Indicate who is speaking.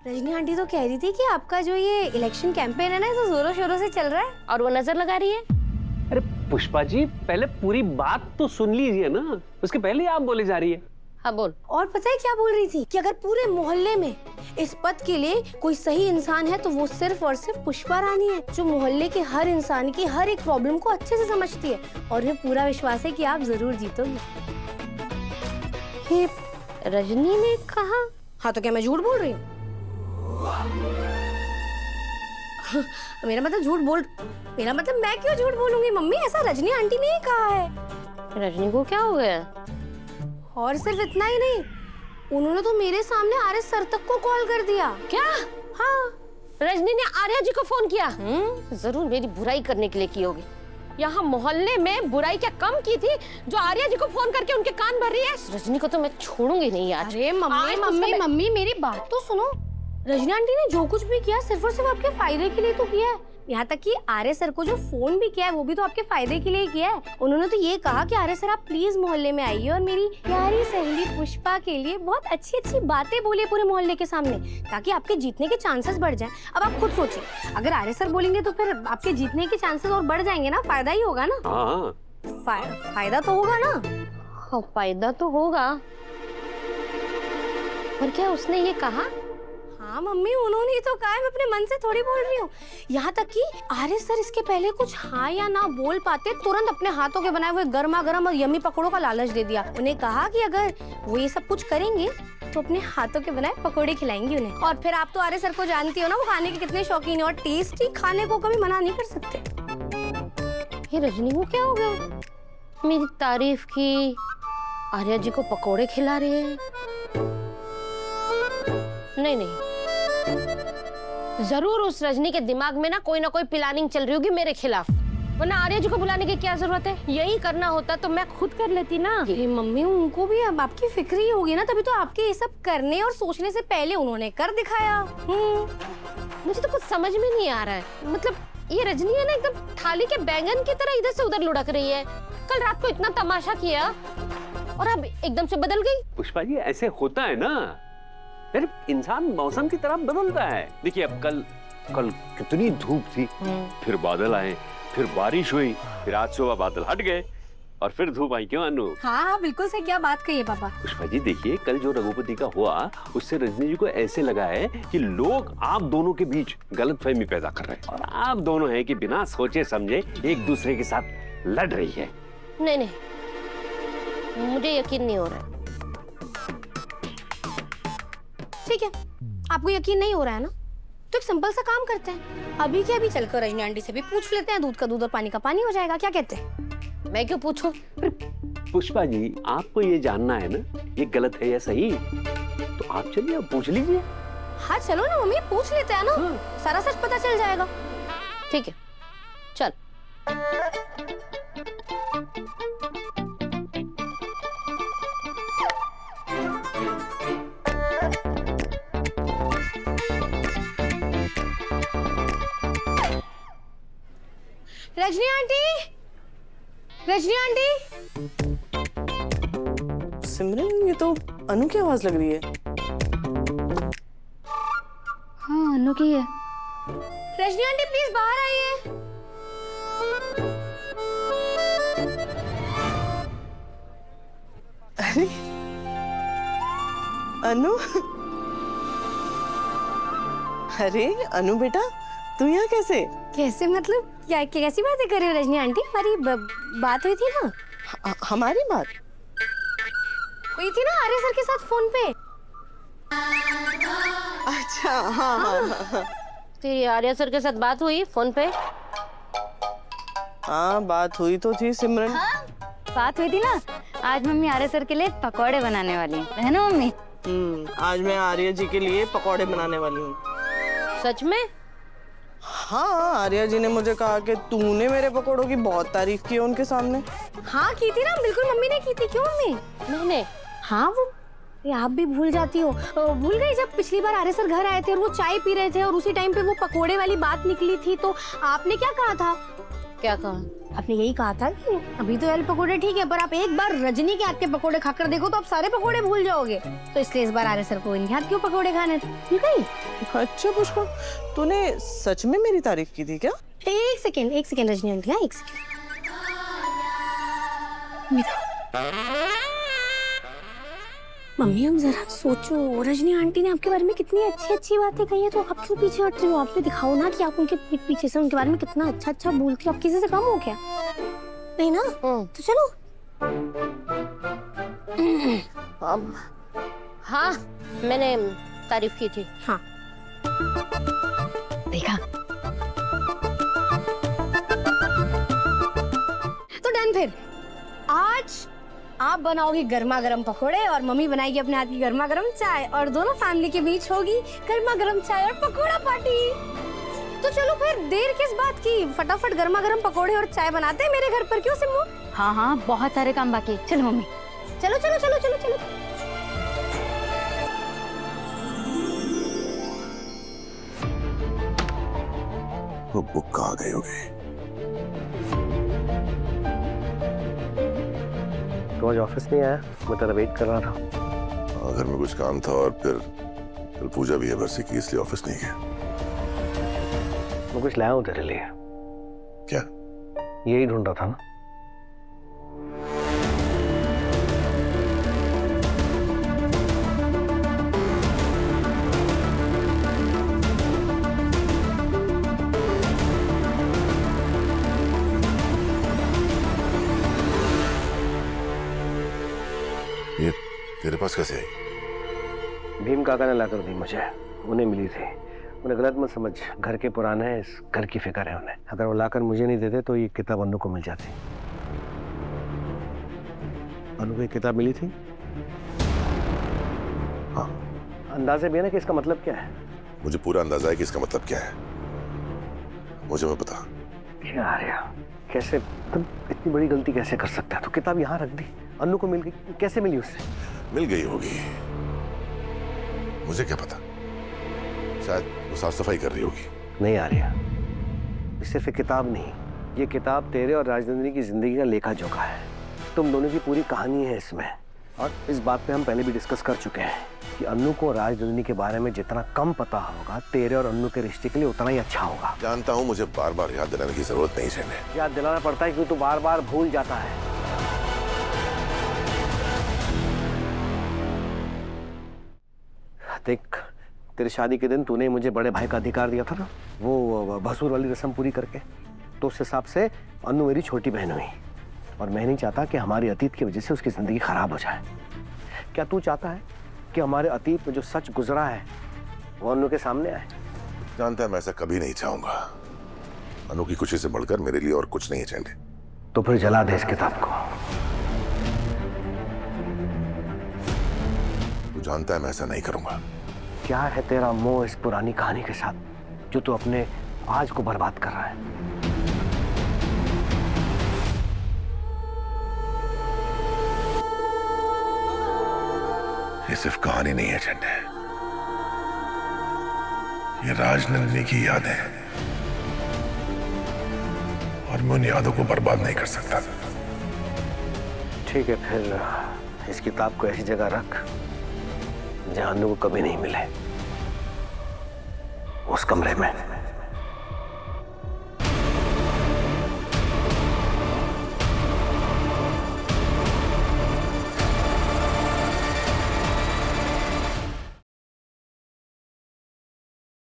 Speaker 1: Rajni aunty तो कह रही थी कि आपका जो ये इलेक्शन कैंपेन है ना, तो जोरों शोरों से चल रहा है और वो नजर लगा रही है।
Speaker 2: अरे पुष्पा जी, पहले पूरी बात तो सुन लीजिए ना, उसके पहले आप बोले जा रही है।
Speaker 1: हाँ बोल। और पता है क्या बोल रही थी कि अगर पूरे मोहल्ले में इस पद के लिए कोई सही इंसान है तो वो सिर्फ और सिर्फ पुष्पा रानी है, जो मोहल्ले के हर इंसान की हर एक प्रॉब्लम को अच्छे से समझती है, और मुझे पूरा विश्वास है कि आप जरूर जीतोगे।
Speaker 3: ये रजनी ने कहा?
Speaker 1: हाँ तो क्या मैं झूठ बोल रही हूँ? मेरा मतलब मैं क्यों झूठ बोलूंगी मम्मी, ऐसा रजनी आंटी ने ही कहा है।
Speaker 3: रजनी को क्या हो गया?
Speaker 1: और सिर्फ इतना ही नहीं, उन्होंने तो मेरे सामने आरएस सर तक को कॉल कर दिया।
Speaker 3: क्या?
Speaker 1: हाँ,
Speaker 3: रजनी ने आर्या जी को फोन किया? जरूर मेरी बुराई करने के लिए की होगी। यहाँ मोहल्ले में बुराई क्या कम की थी जो आर्या जी को फोन करके उनके कान भर रही है। रजनी को तो मैं छोड़ूंगी नहीं आज।
Speaker 1: अरे मम्मी मेरी बात तो सुनो। रजनी आंटी ने जो कुछ भी किया सिर्फ और सिर्फ आपके फायदे के लिए तो किया है। यहाँ तक कि आर्य सर को जो फोन भी किया है वो भी तो आपके फायदे के लिए ही किया है। उन्होंने तो ये कहा कि आर्य सर आप प्लीज मोहल्ले में आइए और मेरी प्यारी सहेली पुष्पा के लिए बहुत अच्छी अच्छी बातें बोलिए पूरे मोहल्ले के सामने, ताकि आपके जीतने के चांसेस बढ़ जाएं। अब आप खुद सोचिए, अगर आर्य सर बोलेंगे तो फिर आपके जीतने के चांसेस और बढ़ जाएंगे ना, फायदा ही होगा ना। फायदा तो होगा ना।
Speaker 3: हाँ फायदा तो होगा, पर क्या उसने ये कहा?
Speaker 1: हाँ मम्मी, उन्होंने ही तो कहा है, मैं अपने मन से थोड़ी बोल रही हूँ। यहाँ तक कि आर्य सर इसके पहले कुछ हाँ या ना बोल पाते, तुरंत अपने हाथों के बनाए हुए गर्मा गर्म और यम्मी पकौड़ों का लालच दे दिया। उन्हें कहा कि अगर वो ये सब कुछ करेंगे तो अपने हाथों के बनाए पकौड़े खिलाएंगे उन्हें। और फिर आप तो आर्य सर को जानती हो ना, वो खाने के कितने शौकीन है और टेस्टी खाने को कभी मना नहीं कर सकते।
Speaker 3: ये रजनी को क्या हो गया? मेरी तारीफ की, आर्या जी को पकौड़े खिला रहे हैं। नहीं, जरूर उस रजनी के दिमाग में ना कोई प्लानिंग चल रही होगी मेरे खिलाफ, वरना आर्या जी को बुलाने की क्या जरूरत है? यही करना होता तो मैं खुद कर लेती ना।
Speaker 1: मम्मी, उनको भी अब आपकी फिक्र ही होगी ना, तभी तो आपके ये सब करने और सोचने से पहले उन्होंने कर दिखाया।
Speaker 3: मुझे तो कुछ समझ में नहीं आ रहा है। मतलब ये रजनी है ना, एकदम थाली के बैंगन की तरह इधर से उधर लुढ़क रही है। कल रात को इतना तमाशा किया और अब एकदम से बदल गई।
Speaker 2: पुष्पा जी, ऐसे होता है ना, फिर इंसान मौसम की तरह बदलता है। देखिए अब कल कितनी धूप थी, फिर बादल आए, फिर बारिश हुई, फिर आज सुबह बादल हट गए और फिर धूप आई। क्यों अनु?
Speaker 1: हाँ बिल्कुल सही, क्या बात कही है पापा।
Speaker 2: पुष्पा जी देखिए, कल जो रघुपति का हुआ उससे रजनी जी को ऐसे लगा है कि लोग आप दोनों के बीच गलतफहमी पैदा कर रहे हैं, और आप दोनों हैं कि बिना सोचे समझे एक दूसरे के साथ लड़ रही है।
Speaker 3: नहीं, मुझे यकीन नहीं हो रहा है।
Speaker 1: ठीक है, आपको यकीन नहीं हो रहा है ना, तो एक सिंपल सा काम करते हैं, अभी के अभी चलकर रजनी आंटी से भी पूछ लेते हैं, दूध का दूध और पानी का पानी हो जाएगा। क्या कहते हैं?
Speaker 3: मैं क्यों पूछूं?
Speaker 2: पुष्पा जी, आपको ये जानना है ना ये गलत है या सही, तो आप चलिए आप पूछ लीजिए।
Speaker 1: हाँ चलो ना मम्मी, पूछ लेते हैं ना। सारा सच पता चल जाएगा।
Speaker 3: ठीक है, चल।
Speaker 1: रजनी आंटी।
Speaker 4: सिमरन, ये तो अनु की आवाज लग रही है।
Speaker 1: हाँ अनु की है। रजनी आंटी प्लीज बाहर आइए।
Speaker 4: अरे अनु, अरे अनु बेटा, तू यहाँ कैसे?
Speaker 1: कैसे मतलब? क्या कैसी बातें कर रही हो रजनी आंटी? हमारी बात हुई थी ना।
Speaker 4: हमारी बात
Speaker 1: हुई थी ना आर्य सर के साथ फोन पे।
Speaker 4: अच्छा हाँ।
Speaker 3: तेरी आर्या सर के साथ बात हुई फोन पे?
Speaker 4: हाँ बात हुई तो थी सिमरन।
Speaker 5: हाँ, बात हुई थी ना। आज मम्मी आर्य सर के लिए पकौड़े बनाने वाली है ना मम्मी?
Speaker 4: आज मैं आर्या जी के लिए पकौड़े बनाने वाली हूँ।
Speaker 3: सच में?
Speaker 4: हाँ, आर्या जी ने मुझे कहा कि तूने मेरे पकौड़ों की बहुत तारीफ की है उनके सामने।
Speaker 1: हाँ की थी ना, बिल्कुल मम्मी ने की थी। क्यों मम्मी?
Speaker 3: मैंने?
Speaker 1: हाँ वो आप भी भूल जाती हो। भूल गई जब पिछली बार आर्य सर घर आए थे और वो चाय पी रहे थे और उसी टाइम पे वो पकोड़े वाली बात निकली थी, तो आपने क्या कहा था
Speaker 3: क्या कहा?
Speaker 1: आपने यही कहा था कि अभी तो यार पकोड़े ठीक है, पर आप एक बार रजनी के हाथ के पकोड़े खाकर देखो तो आप सारे पकोड़े भूल जाओगे। तो इसलिए इस बार आर्य सर को इनके हाथ क्यों पकोड़े खाने थे, ठीक है?
Speaker 4: अच्छा पुष्पा, तूने सच में मेरी तारीफ की थी क्या?
Speaker 1: एक सेकेंड रजनी आंटी, हाँ एक सेकेंड। मम्मी हम जरा सोचो, रजनी आंटी ने आपके बारे में कितनी अच्छी अच्छी बातें कही है, तो आप क्यों पीछे हट रही हो? आप भी दिखाओ ना कि आप उनके पीठ पीछे से उनके बारे में कितना अच्छा अच्छा बोलती हो। आप किसी से कम हो क्या? नहीं ना? तो चलो।
Speaker 3: अब हाँ, मैंने तारीफ की थी।
Speaker 1: हाँ देखा तो डन। फिर आज आप बनाओगी गर्मा गर्म पकोड़े और मम्मी बनाएगी अपने हाथ की गर्मा गर्म चाय, और दोनों फैमिली के बीच होगी गर्मा गर्म चाय और पकोड़ा पार्टी। तो चलो फिर देर किस बात की, फटाफट गर्मा गर्म पकोड़े और चाय बनाते हैं मेरे घर पर। क्यों सिम्मू?
Speaker 5: हाँ हाँ, बहुत सारे काम बाकी है। चलो मम्मी।
Speaker 1: चलो चलो चलो चलो चलो।
Speaker 6: वो बुक कहाँ गई होगी?
Speaker 7: तो आज ऑफिस नहीं आया, मैं तेरा वेट कर रहा था।
Speaker 6: घर में कुछ काम था और फिर कल पूजा भी है बरसी की, इसलिए ऑफिस नहीं गया।
Speaker 7: मैं कुछ लाया हूँ तेरे लिए।
Speaker 6: क्या?
Speaker 7: यही ढूंढ रहा था ना।
Speaker 6: ये तेरे पास कैसे आई?
Speaker 7: भीम काका ने लाकर दी मुझे, उन्हें मिली थी। उन्हें गलत मत समझ, घर के पुराने हैं, इस घर की फिक्र है उन्हें। अगर वो लाकर मुझे नहीं देते तो ये किताब अन्नू को मिल जाती। अन्नू को ये किताब मिली थी।
Speaker 6: हाँ,
Speaker 7: अंदाजे भी है ना कि इसका मतलब क्या है।
Speaker 6: मुझे पूरा अंदाजा है कि इसका मतलब क्या है। मुझे मत पता।
Speaker 7: क्या आर्या, कैसे तुम इतनी बड़ी गलती कैसे कर सकता है? तो किताब यहाँ रख दी, अन्नू को मिल गई, कैसे मिली उससे?
Speaker 6: मिल गई होगी, मुझे क्या पता। शायद वो साफ सफाई कर रही होगी।
Speaker 7: नहीं आर्या, ये सिर्फ एक किताब नहीं, ये किताब तेरे और राजनंदिनी की जिंदगी का लेखा जोखा है। तुम दोनों की पूरी कहानी है इसमें। और इस बात पे हम पहले भी डिस्कस कर चुके हैं कि अन्नू को राजनंदिनी के बारे में जितना कम पता होगा, तेरे और अन्नू के रिश्ते के लिए उतना ही अच्छा होगा।
Speaker 6: जानता हूँ, मुझे बार बार याद दिलाने की जरूरत नहीं है।
Speaker 7: याद दिलाना पड़ता है क्योंकि तू बार बार भूल जाता है। देख, तेरी शादी के दिन तूने मुझे बड़े भाई का अधिकार दिया था ना, वो भसूर वाली रस्म पूरी करके। तो उस हिसाब से अन्नू मेरी छोटी बहन हुई, और मैं नहीं चाहता कि हमारी अतीत की वजह से उसकी जिंदगी खराब हो जाए। क्या तू चाहता है कि हमारे अतीत में जो सच गुजरा है वो अन्नू के सामने आए?
Speaker 6: जानता है, मैं ऐसा कभी नहीं चाहूंगा। अनु की खुशी से बढ़कर मेरे लिए और कुछ नहीं है चेंडे।
Speaker 7: तो फिर जला दे इस किताब को।
Speaker 6: तू जानता है मैं ऐसा नहीं करूंगा।
Speaker 7: क्या है तेरा मोह इस पुरानी कहानी के साथ, जो तू अपने आज को बर्बाद कर रहा है?
Speaker 6: ये सिर्फ कहानी नहीं है चंडे, ये राजनंदिनी की यादें हैं, और मैं उन यादों को बर्बाद नहीं कर सकता।
Speaker 7: ठीक है, फिर इस किताब को ऐसी जगह रख जहां अन्नू को कभी नहीं मिले, उस कमरे में।